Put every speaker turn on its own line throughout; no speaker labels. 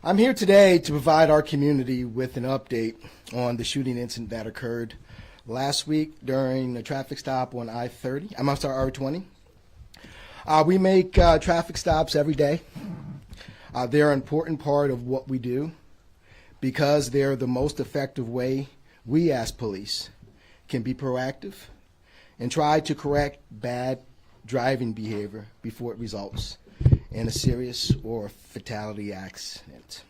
I'm here today to provide our community with an update on the shooting incident that occurred last week during a traffic stop on I-20. We make traffic stops every day. They're an important part of what we do because they're the most effective way we as police can be proactive and try to correct bad driving behavior before it results in a serious or fatality accident.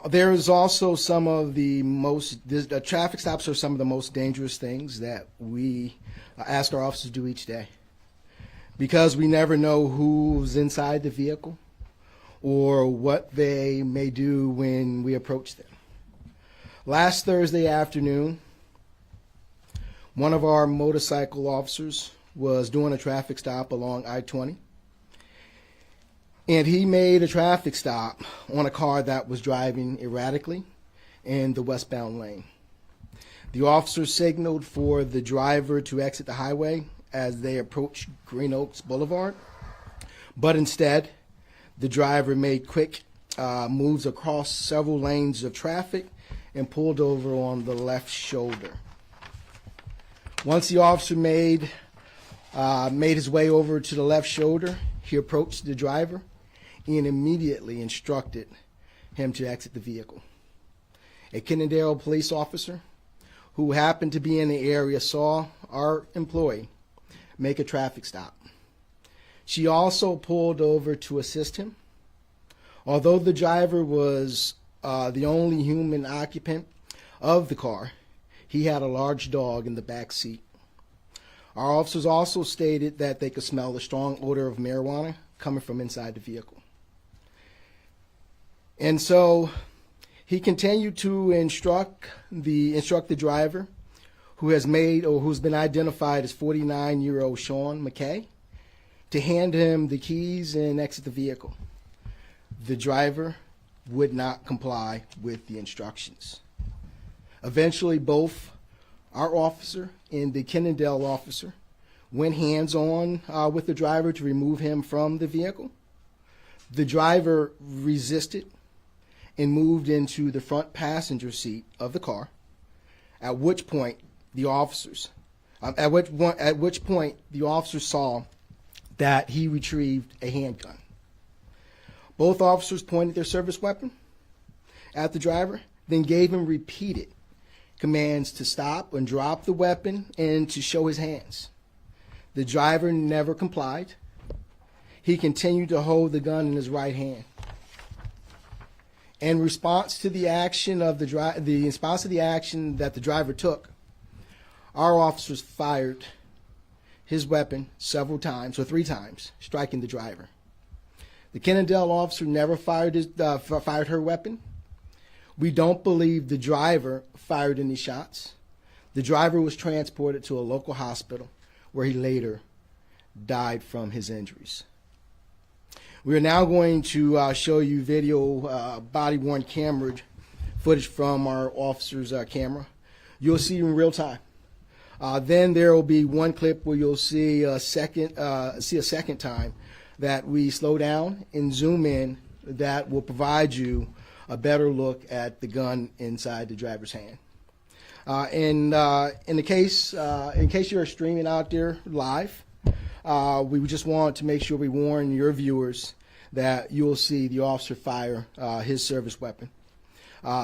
There is also some of the traffic stops are some of the most dangerous things that we ask our officers to do each day because we never know who's inside the vehicle or what they may do when we approach them. Last Thursday afternoon, one of our motorcycle officers was doing a traffic stop along I-20. And he made a traffic stop on a car that was driving erratically in the westbound lane. The officer signaled for the driver to exit the highway as they approached Green Oaks Boulevard, but instead, the driver made quick moves across several lanes of traffic and pulled over on the left shoulder. Once the officer made his way over to the left shoulder, he approached the driver and immediately instructed him to exit the vehicle. A Arlington police officer who happened to be in the area saw our employee make a traffic stop. She also pulled over to assist him. Although the driver was the only human occupant of the car, he had a large dog in the back seat. Our officers also stated that they could smell the strong odor of marijuana coming from inside the vehicle. And so he continued to instruct the driver, who's been identified as 49-year-old Sean McKay, to hand him the keys and exit the vehicle. The driver would not comply with the instructions. Eventually, both our officer and the Kennedale officer went hands-on with the driver to remove him from the vehicle. The driver resisted and moved into the front passenger seat of the car, at which point the officers saw that he retrieved a handgun. Both officers pointed their service weapon at the driver, then gave him repeated commands to stop and drop the weapon and to show his hands. The driver never complied. He continued to hold the gun in his right hand. In response to the action that the driver took, our officers fired his weapon several times, or 3 times, striking the driver. The Kennedale officer never fired her weapon. We don't believe the driver fired any shots. The driver was transported to a local hospital where he later died from his injuries. We are now going to show you video body-worn camera footage from our officer's camera. You'll see in real time. Then there will be one clip where you'll see a second time that we slow down and zoom in that will provide you a better look at the gun inside the driver's hand. In case you're streaming out there live, we just want to make sure we warn your viewers that you'll see the officer fire his service weapon.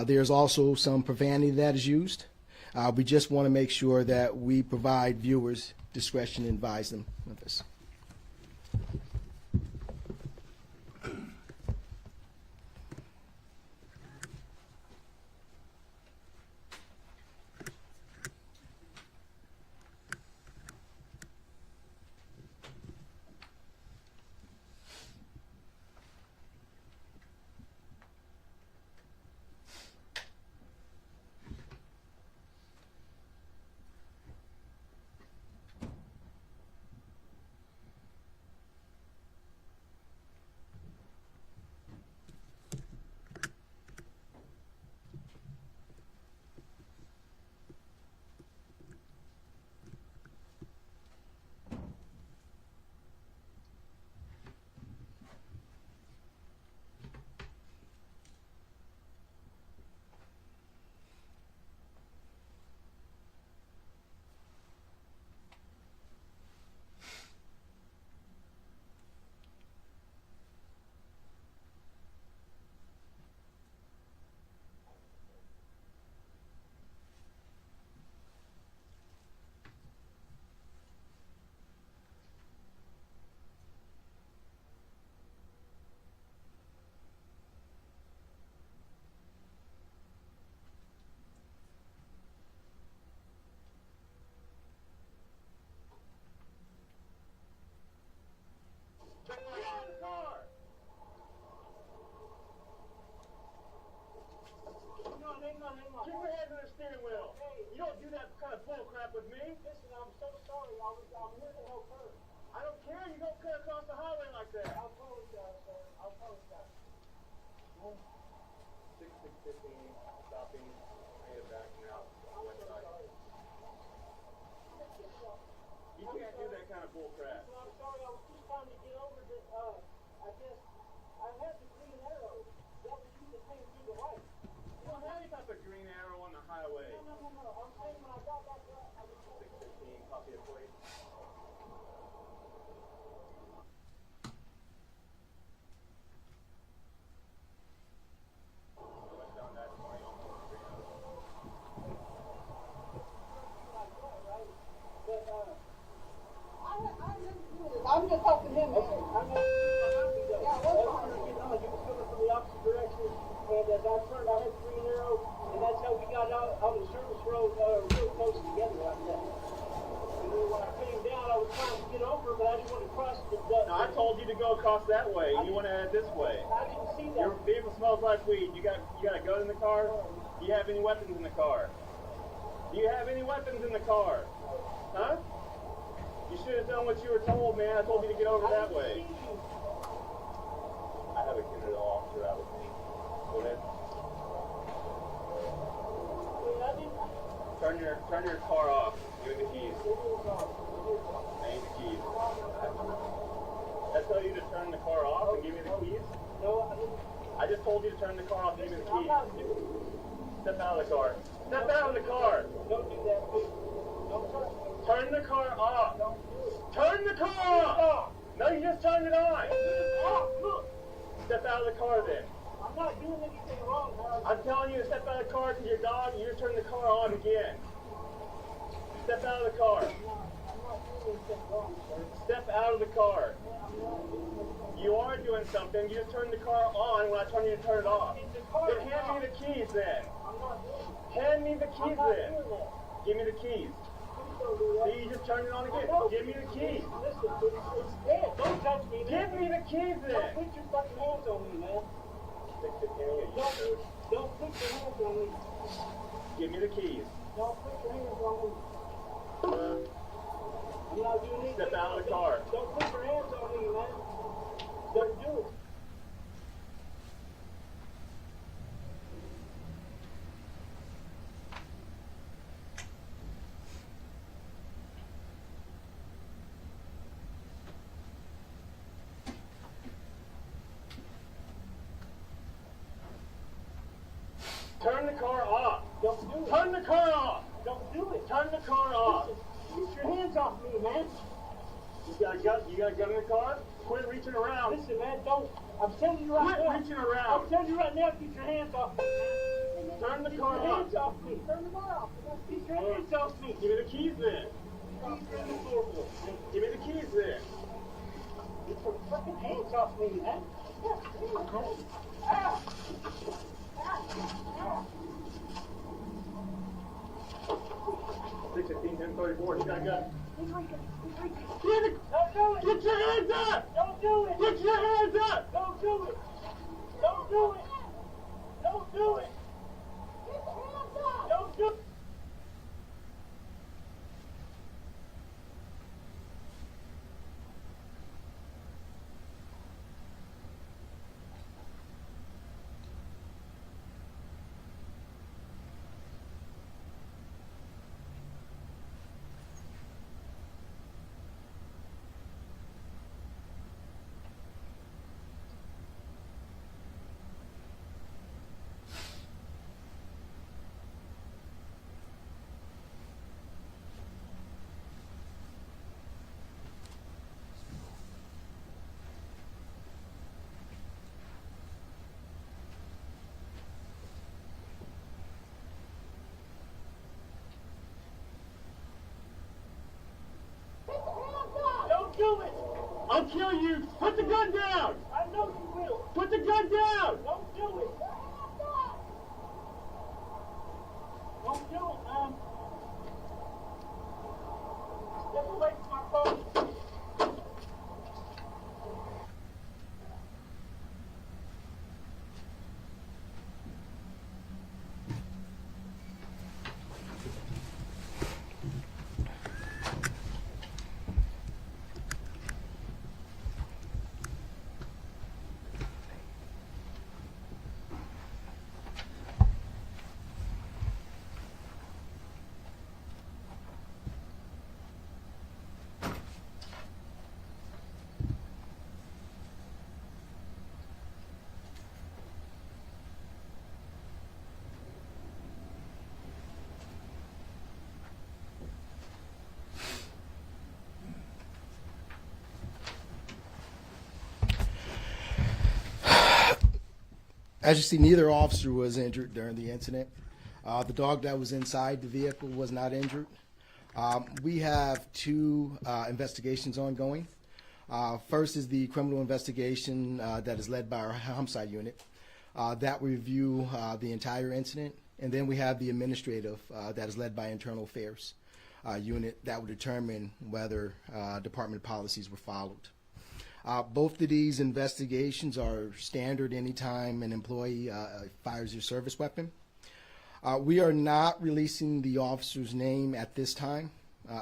There's also some profanity that is used. We just want to make sure that we provide viewers discretion and advise them of this.
do that kind of bull crap with me.
Listen, I'm so sorry. I'm here to help her.
I don't care. You don't cut across the highway like that.
I apologize, sir. I apologize.
6615, stopping. I get backing out.
I'm so sorry.
You can't do that kind of bull crap.
Listen, I'm sorry. I was just trying to get over the, I guess, I had the green arrow. That was you that came through the light.
You don't have any type of green arrow on the highway.
No. I'm saying when I got back there, I was
615, copy of plate.
I'm just talking to him. Okay. Yeah, what's fine. You was coming from the opposite direction, and as I turned, I had the green arrow, and that's how we got out on the service road real close together like that. And then when I came down, I was trying to get over, but I just wanted to cross the.
No, I told you to go across that way. You want to head this way.
I didn't see that.
Your vehicle smells like weed. You got a gun in the car? Do you have any weapons in the car? Do you have any weapons in the car? Huh? You should have done what you were told, man. I told you to get over that way. I have a Canada officer out with me. Go ahead. Turn your car off. Give me the keys. I need the keys. I tell you to turn the car off and give me the keys?
No, I didn't.
I just told you to turn the car off and give me the
I'm
keys.
not doing it.
Step out of the car. Step out of the car.
Don't do that, please. Don't touch me.
Turn the car off.
Don't do it.
Turn the car off. No, you just turned it on.
Oh, look.
Step out of the car then.
I'm not doing anything wrong, man.
I'm telling you to step out of the car because your dog, you just turned the car on again. Step out of the car.
I'm not doing anything wrong, sir.
Step out of the car.
I'm not doing anything.
You are doing something. You just turned the car on when I told you to turn it off.
The car
Then hand me the keys then.
I'm not doing it.
Hand me the
I'm
keys
not
then.
doing that.
Give me the keys.
Please don't do that.
See, you just turned it on again.
No.
Give me the keys.
Listen, it's dead. Don't touch me, man.
Give me the keys
Don't
then.
put your fucking hands on me, man. Don't put your hands on me.
Give me the keys.
Don't put your hands on me. I'm not doing anything.
Step out of the car.
Don't put your hands on me, man. Don't do it.
Turn the car off.
Don't do it.
Turn the car off.
Don't do it.
Turn the car off.
Listen, get your hands off me, man.
You got a gun? You got a gun in the car? Quit reaching around.
Listen, man, don't. I'm telling you right
Quit
now.
reaching
I'm
around.
telling you right now, get your hands off me.
Turn the
Get
car
your hands
off.
off me. Turn the car off. Get your hands off me.
Give me the keys then.
Keys are in the floor.
Give me the keys then.
Get your fucking hands off me, man. Ah. Ah.
615, 1034. You got a gun.
He's leaking. He's leaking.
Get it.
Don't do it.
Get your hands up.
Don't do it.
Get your hands up.
Don't do it. Don't do it. Don't do it. Don't do it. Don't do it.
I'll kill you. Put the gun down.
I know you will.
Put the gun down.
Don't do it. Don't do it, man. Step away from my phone.
As you see, neither officer was injured during the incident. The dog that was inside the vehicle was not injured. We have two investigations ongoing. First is the criminal investigation that is led by our homicide unit. That will review the entire incident. And then we have the administrative that is led by internal affairs unit that will determine whether department policies were followed. Both of these investigations are standard anytime an employee fires their service weapon. We are not releasing the officer's name at this time.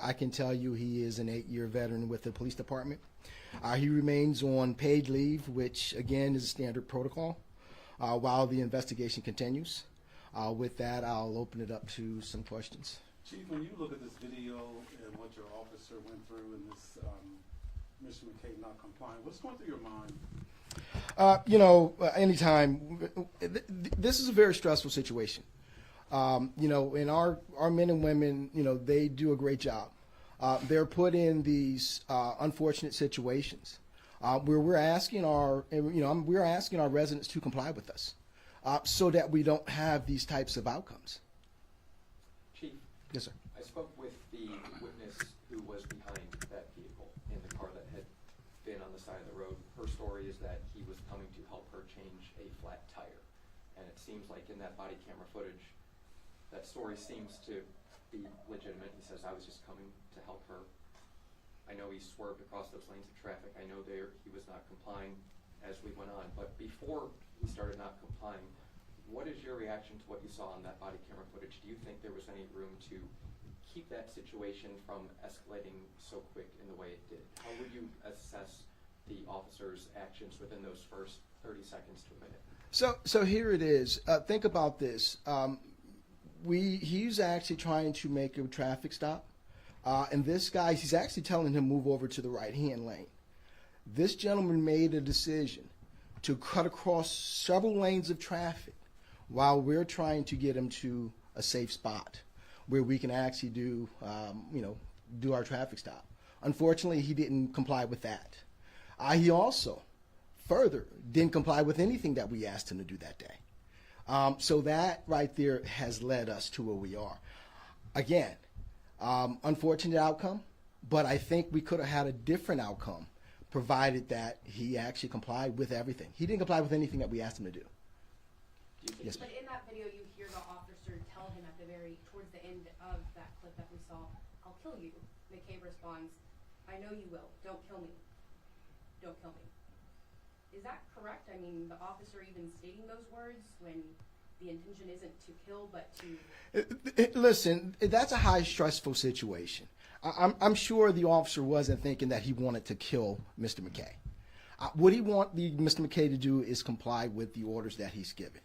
I can tell you he is an 8-year veteran with the police department. He remains on paid leave, which again is a standard protocol, while the investigation continues. With that, I'll open it up to some questions.
Chief, when you look at this video and what your officer went through in this Mr. McKay not complying, what's going through your mind?
Anytime, this is a very stressful situation. And our men and women, they do a great job. They're put in these unfortunate situations where we're asking our residents to comply with us so that we don't have these types of outcomes.
Chief.
Yes, sir.
I spoke with the witness who was behind that vehicle in the car that had been on the side of the road. Her story is that he was coming to help her change a flat tire. And it seems like in that body camera footage, that story seems to be legitimate. He says, I was just coming to help her. I know he swerved across those lanes of traffic. I know he was not complying as we went on. But before he started not complying, what is your reaction to what you saw on that body camera footage? Do you think there was any room to keep that situation from escalating so quick in the way it did? How would you assess the officer's actions within those first 30 seconds to a minute?
So here it is. Think about this. He's actually trying to make a traffic stop. And this guy, he's actually telling him move over to the right-hand lane. This gentleman made a decision to cut across several lanes of traffic while we're trying to get him to a safe spot where we can actually do our traffic stop. Unfortunately, he didn't comply with that. He also further didn't comply with anything that we asked him to do that day. So that right there has led us to where we are. Again, unfortunate outcome, but I think we could have had a different outcome provided that he actually complied with everything. He didn't comply with anything that we asked him to do. Yes,
but in that video, you hear the officer tell him towards the end of that clip that we saw, I'll kill you. McKay responds, I know you will. Don't kill me. Don't kill me. Is that correct? I mean, the officer even stating those words when the intention isn't to kill, but to...
Listen, that's a high stressful situation. I'm sure the officer wasn't thinking that he wanted to kill Mr. McKay. What he wants Mr. McKay to do is comply with the orders that he's given.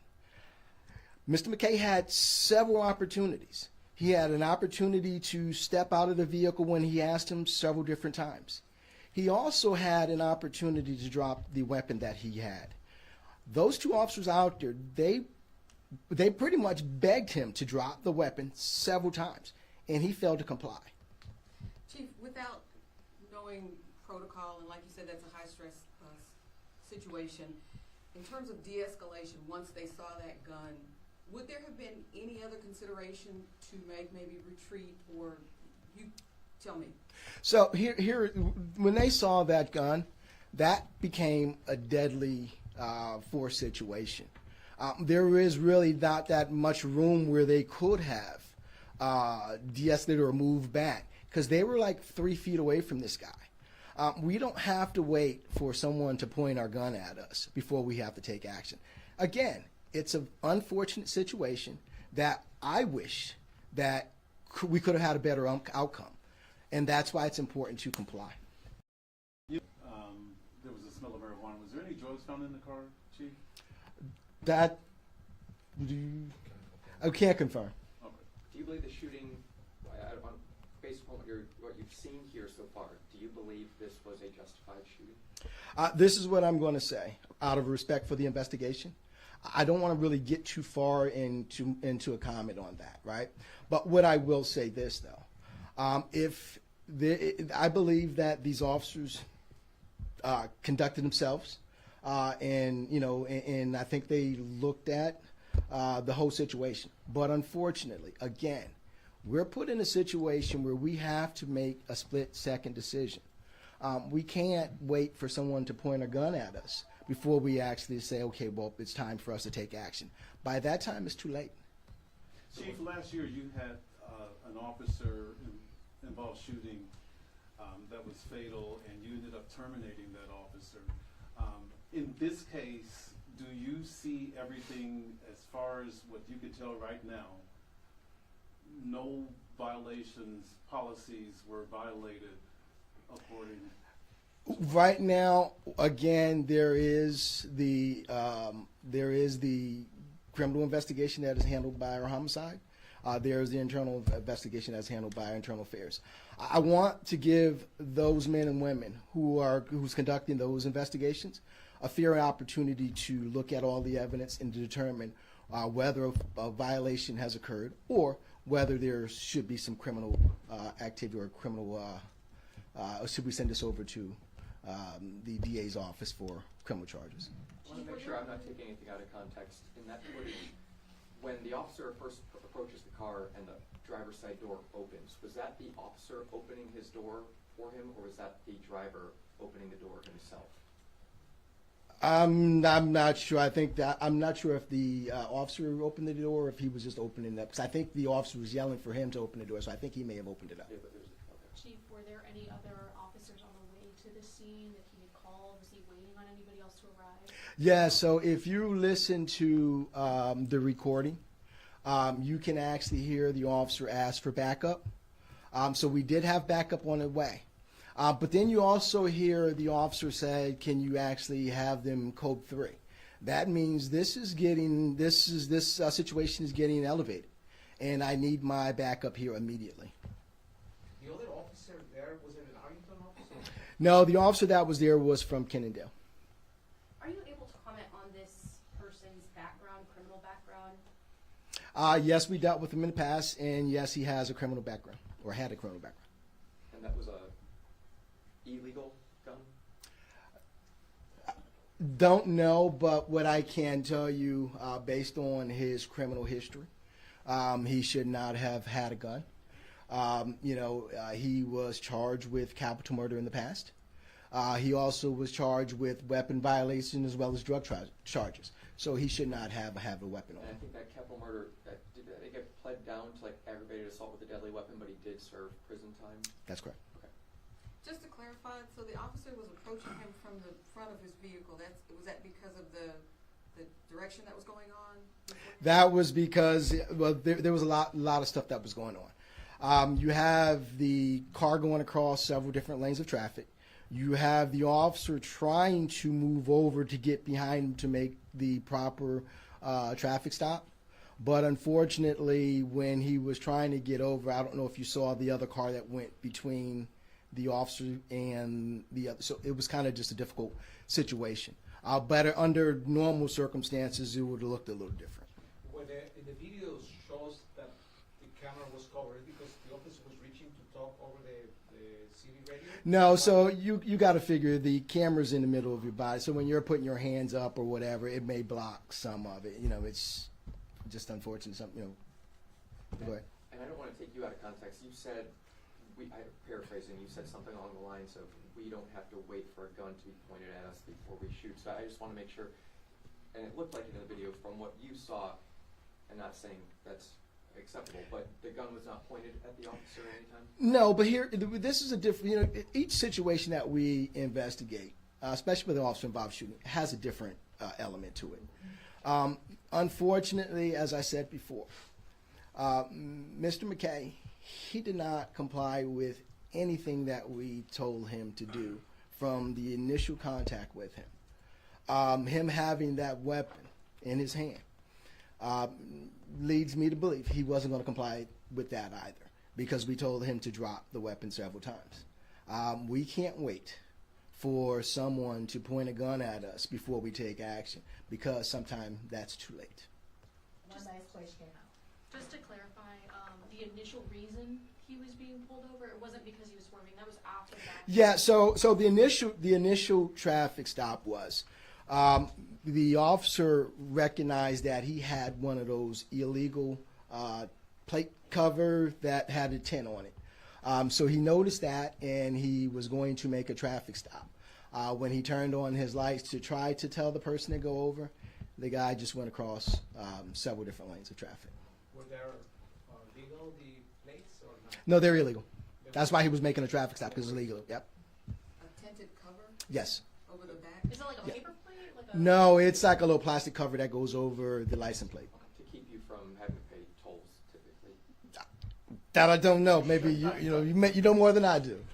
Mr. McKay had several opportunities. He had an opportunity to step out of the vehicle when he asked him several different times. He also had an opportunity to drop the weapon that he had. Those two officers out there, they pretty much begged him to drop the weapon several times, and he failed to comply.
Chief, without knowing protocol, and like you said, that's a high-stress situation, in terms of de-escalation, once they saw that gun, would there have been any other consideration to make, maybe retreat, or you tell me? So
here, when they saw that gun, that became a deadly force situation. There is really not that much room where they could have de-escalated or moved back because they were like 3 feet away from this guy. We don't have to wait for someone to point our gun at us before we have to take action. Again, it's an unfortunate situation that I wish that we could have had a better outcome, and that's why it's important to comply.
There was a smell of marijuana. Was there any drugs found in the car, Chief?
That I can't confirm.
Okay. Do you believe the shooting, based upon what you've seen here so far, do you believe this was a justified shooting?
This is what I'm going to say, out of respect for the investigation. I don't want to really get too far into a comment on that, right? But what I will say this, though, I believe that these officers conducted themselves and I think they looked at the whole situation. But unfortunately, again, we're put in a situation where we have to make a split-second decision. We can't wait for someone to point a gun at us before we actually say, okay, well, it's time for us to take action. By that time, it's too late.
Chief, last year you had an officer involved shooting that was fatal, and you ended up terminating that officer. In this case, do you see everything as far as what you can tell right now? No violations, policies were violated according.
Right now, again, there is the criminal investigation that is handled by our homicide. There's the internal investigation that's handled by our internal affairs. I want to give those men and women who's conducting those investigations a fair opportunity to look at all the evidence and to determine whether a violation has occurred or whether there should be some criminal activity or criminal, or should we send this over to the DA's office for criminal charges.
I want to make sure I'm not taking anything out of context. In that footage, when the officer first approaches the car and the driver's side door opens, was that the officer opening his door for him, or was that the driver opening the door himself?
I'm not sure. I'm not sure if the officer opened the door or if he was just opening it up. Because I think the officer was yelling for him to open the door, so I think he may have opened it up.
Yeah, but there's, okay.
Chief, were there any other officers on the way to the scene that he had called? Was he waiting on anybody else to arrive?
Yeah, so if you listen to the recording, you can actually hear the officer ask for backup. So we did have backup on the way. But then you also hear the officer say, can you actually have them code 3? That means this situation is getting elevated, and I need my backup here immediately.
The other officer there, was it an Arlington officer?
No, the officer that was there was from Kennedale.
Are you able to comment on this person's background, criminal background?
Yes, we dealt with him in the past, and yes, he has a criminal background, or had a criminal background.
And that was a illegal gun?
Don't know, but what I can tell you, based on his criminal history, he should not have had a gun. He was charged with capital murder in the past. He also was charged with weapon violation as well as drug charges. So he should not have a weapon on
And I
him.
think that capital murder, did they get pled down to like aggravated assault with a deadly weapon, but he did serve prison time?
That's correct.
Just to clarify, so the officer was approaching him from the front of his vehicle. Was that because of the direction that was going on?
That was because there was a lot of stuff that was going on. You have the car going across several different lanes of traffic. You have the officer trying to move over to get behind him to make the proper traffic stop. But unfortunately, when he was trying to get over, I don't know if you saw the other car that went between the officer and the other. So it was kind of just a difficult situation. But under normal circumstances, it would have looked a little different.
When the video shows that the camera was covered because the officer was reaching to talk over the city radio?
No, so you got to figure the camera's in the middle of your body. So when you're putting your hands up or whatever, it may block some of it. It's just unfortunate. Go ahead.
And I don't want to take you out of context. You said, I'm paraphrasing, you said something along the lines of, we don't have to wait for a gun to be pointed at us before we shoot. So I just want to make sure, and it looked like in the video from what you saw, and not saying that's acceptable, but the gun was not pointed at the officer anytime?
No, but this is a different, each situation that we investigate, especially with an officer involved shooting, has a different element to it. Unfortunately, as I said before, Mr. McKay, he did not comply with anything that we told him to do from the initial contact with him. Him having that weapon in his hand leads me to believe he wasn't going to comply with that either, because we told him to drop the weapon several times. We can't wait for someone to point a gun at us before we take action, because sometimes that's too late.
One last question. Just to clarify, the initial reason he was being pulled over, it wasn't because he was swerving. That was after that.
Yeah. So the initial traffic stop was The officer recognized that he had one of those illegal plate cover that had a tint on it. So he noticed that, and he was going to make a traffic stop. When he turned on his lights to try to tell the person to go over, the guy just went across several different lanes of traffic.
Were there legal, the plates, or not?
No, they're illegal. That's why he was making a traffic stop, because it's illegal. Yep.
A tinted cover
Yes.
over the back?
Is it like a
Yeah.
paper plate? Like a
No, it's like a little plastic cover that goes over the license plate.
To keep you from having to pay tolls typically.
That I don't know. Maybe you know more than I do.